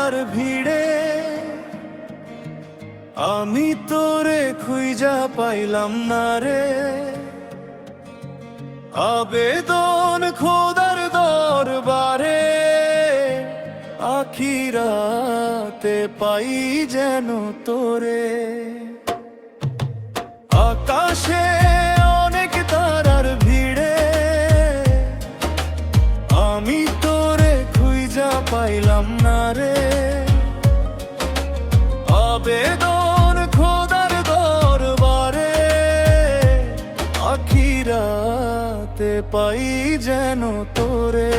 তারার ভিড়ে আমি তোরে খুঁজা পাইলাম না রে। আবেদন খোদার দরবারে আখিরাতে পাই যেন তোরে। আকাশে অনেক তারার ভিড়ে আমি তোরে খুঁজা পাইলাম না রে। আবেদন খোদার দরবারে আখিরাতে পাই যেন তোরে।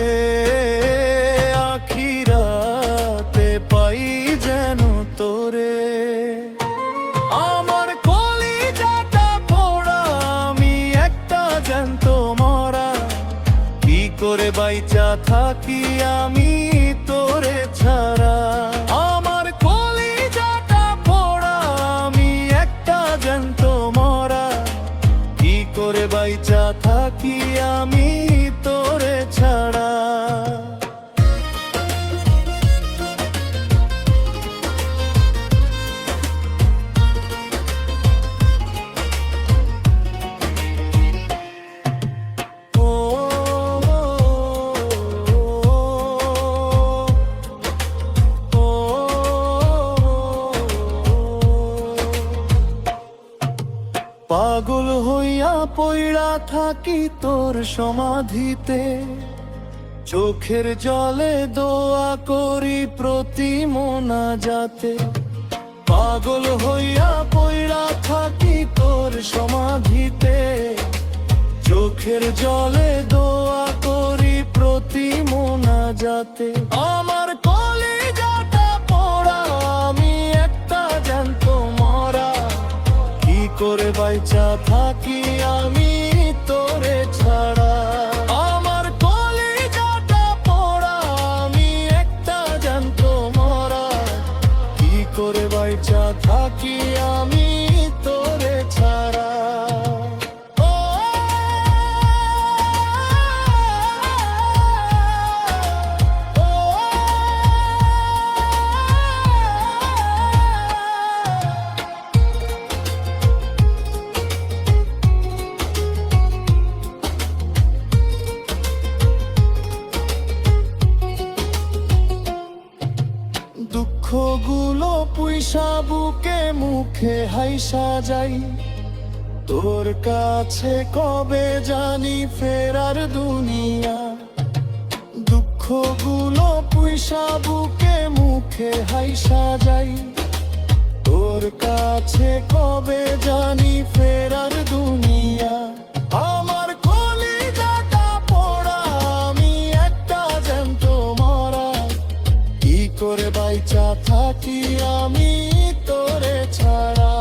আখিরাতে পাই যেন তোরে। আমার কলিজাটা পোড়া আমি একটা জ্যান্ত মরা, কি করে বাইচা থাকি আমি তোরে ছাড়া। আমার কলিজাটা পোড়া আমি একটা জ্যান্ত মরা, কি করে বাইচা থাকি আমি তোরে ছাড়া। পাগল হইয়া পইড়া থাকি তোর সমাধিতে, চোখের জলে দোয়া করি প্রতি মোনাজাতে। পাগল হইয়া পইড়া থাকি তোর সমাধিতে, চোখের জলে দোয়া করি প্রতি মোনাজাতে। আমার কলিজাটা পোড়া আমি একটা জ্যান্ত মরা, কি করে বাইচা থাকি আমি তোরে ছাড়া। আমার কলিজাটা পোড়া আমি একটা জ্যান্ত মরা, কি করে বাইচা থাকি আমি তোরে ছাড়া। দুঃখগুলো পুইসা বুকে মুখে হাইসা যাই, তোর কাছে কবে জানি ফেরার দুনিয়া। দুঃখগুলো পুইসা বুকে মুখে হাইসা যাই, তোর কাছে কবে জানি ফেরার দুনিয়া। আমার কলিজাটা পোড়া আমি একটা জ্যান্ত মরা, কি করে বাইচা থাকি আমি তোরে ছাড়া।